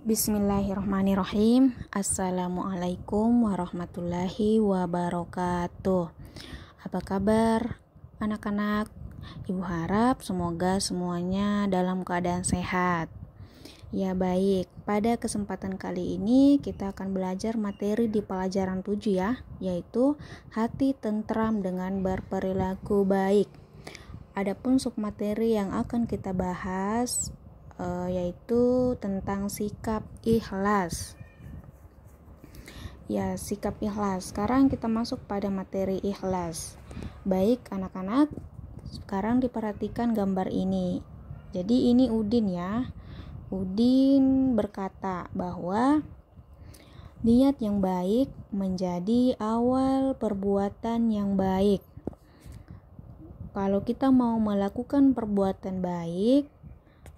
Bismillahirrahmanirrahim. Assalamualaikum warahmatullahi wabarakatuh. Apa kabar anak-anak? Ibu harap semoga semuanya dalam keadaan sehat. Ya baik, pada kesempatan kali ini kita akan belajar materi di pelajaran 7 ya, yaitu hati tentram dengan berperilaku baik. Adapun submateri yang akan kita bahas yaitu tentang sikap ikhlas. Ya, sikap ikhlas. Sekarang kita masuk pada materi ikhlas. Baik anak-anak, sekarang diperhatikan gambar ini. Jadi ini Udin ya. Udin berkata bahwa niat yang baik menjadi awal perbuatan yang baik. Kalau kita mau melakukan perbuatan baik,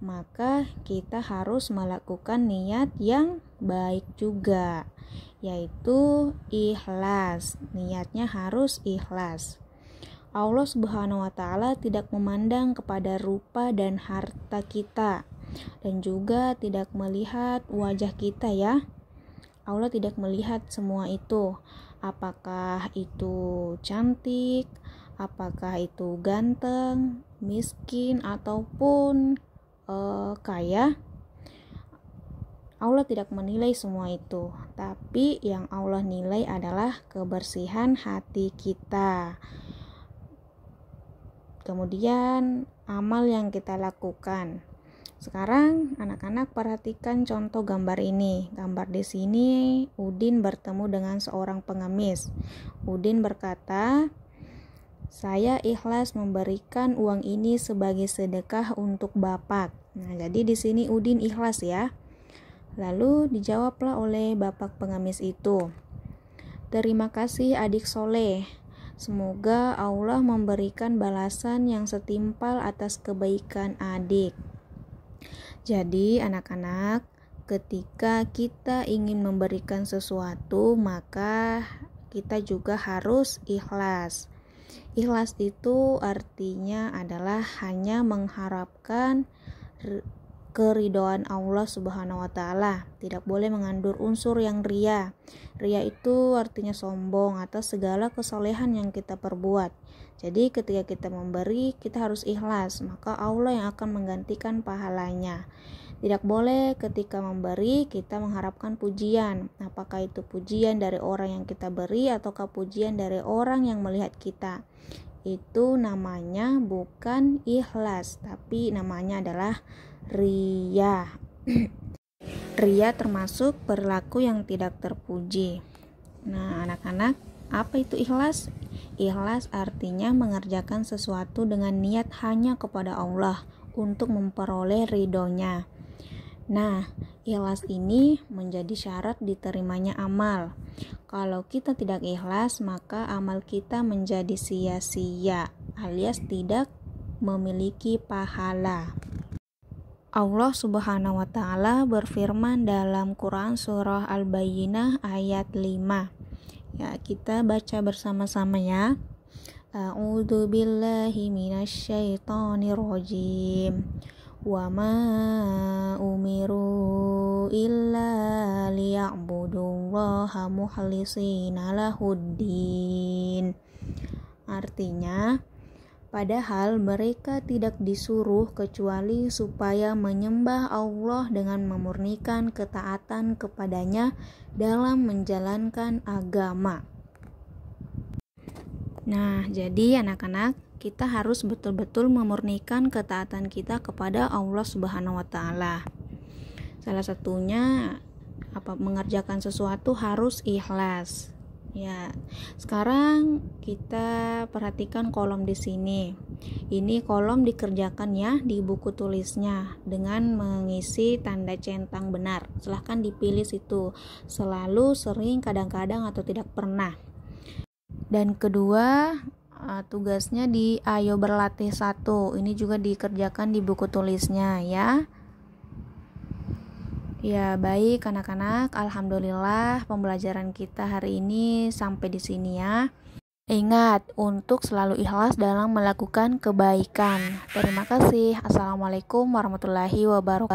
maka kita harus melakukan niat yang baik juga, yaitu ikhlas. Niatnya harus ikhlas. Allah Subhanahu wa Ta'ala tidak memandang kepada rupa dan harta kita, dan juga tidak melihat wajah kita ya. Allah tidak melihat semua itu. Apakah itu cantik, apakah itu ganteng, miskin, ataupun kaya. Allah tidak menilai semua itu, tapi yang Allah nilai adalah kebersihan hati kita. Kemudian amal yang kita lakukan. Sekarang anak-anak perhatikan contoh gambar ini. Gambar di sini Udin bertemu dengan seorang pengemis. Udin berkata, "Saya ikhlas memberikan uang ini sebagai sedekah untuk Bapak." Nah, jadi di sini Udin ikhlas ya. Lalu dijawablah oleh Bapak pengemis itu, "Terima kasih adik soleh. Semoga Allah memberikan balasan yang setimpal atas kebaikan adik." Jadi anak-anak, ketika kita ingin memberikan sesuatu, maka kita juga harus ikhlas. Ikhlas itu artinya adalah hanya mengharapkan keridhaan Allah Subhanahu wa Ta'ala. Tidak boleh mengandung unsur yang ria. Ria itu artinya sombong atas segala kesolehan yang kita perbuat. Jadi ketika kita memberi, kita harus ikhlas, maka Allah yang akan menggantikan pahalanya. Tidak boleh ketika memberi kita mengharapkan pujian, apakah itu pujian dari orang yang kita beri ataukah pujian dari orang yang melihat kita. Itu namanya bukan ikhlas, tapi namanya adalah riya. Riya termasuk perilaku yang tidak terpuji. Nah, anak-anak, apa itu ikhlas? Ikhlas artinya mengerjakan sesuatu dengan niat hanya kepada Allah untuk memperoleh ridhonya. Nah, ikhlas ini menjadi syarat diterimanya amal. Kalau kita tidak ikhlas, maka amal kita menjadi sia-sia alias tidak memiliki pahala. Allah Subhanahu wa Ta'ala berfirman dalam Quran surah Al-Bayyinah ayat 5. Ya, kita baca bersama-sama ya. A'udzu billahi minasyaitonir rajim. Wa ma umiru illa liya'budullaha mukhlisina lahuddin. Artinya, padahal mereka tidak disuruh kecuali supaya menyembah Allah dengan memurnikan ketaatan kepadanya dalam menjalankan agama. Nah, jadi anak-anak, kita harus betul-betul memurnikan ketaatan kita kepada Allah Subhanahu wa Ta'ala. Salah satunya mengerjakan sesuatu harus ikhlas. Ya, sekarang kita perhatikan kolom di sini. Ini kolom dikerjakan ya di buku tulisnya dengan mengisi tanda centang benar. Silahkan dipilih situ, selalu, sering, kadang-kadang, atau tidak pernah. Dan kedua, tugasnya di Ayo Berlatih 1. Ini juga dikerjakan di buku tulisnya ya. Ya, baik anak-anak, alhamdulillah pembelajaran kita hari ini sampai di sini ya. Ingat untuk selalu ikhlas dalam melakukan kebaikan. Terima kasih. Assalamualaikum warahmatullahi wabarakatuh.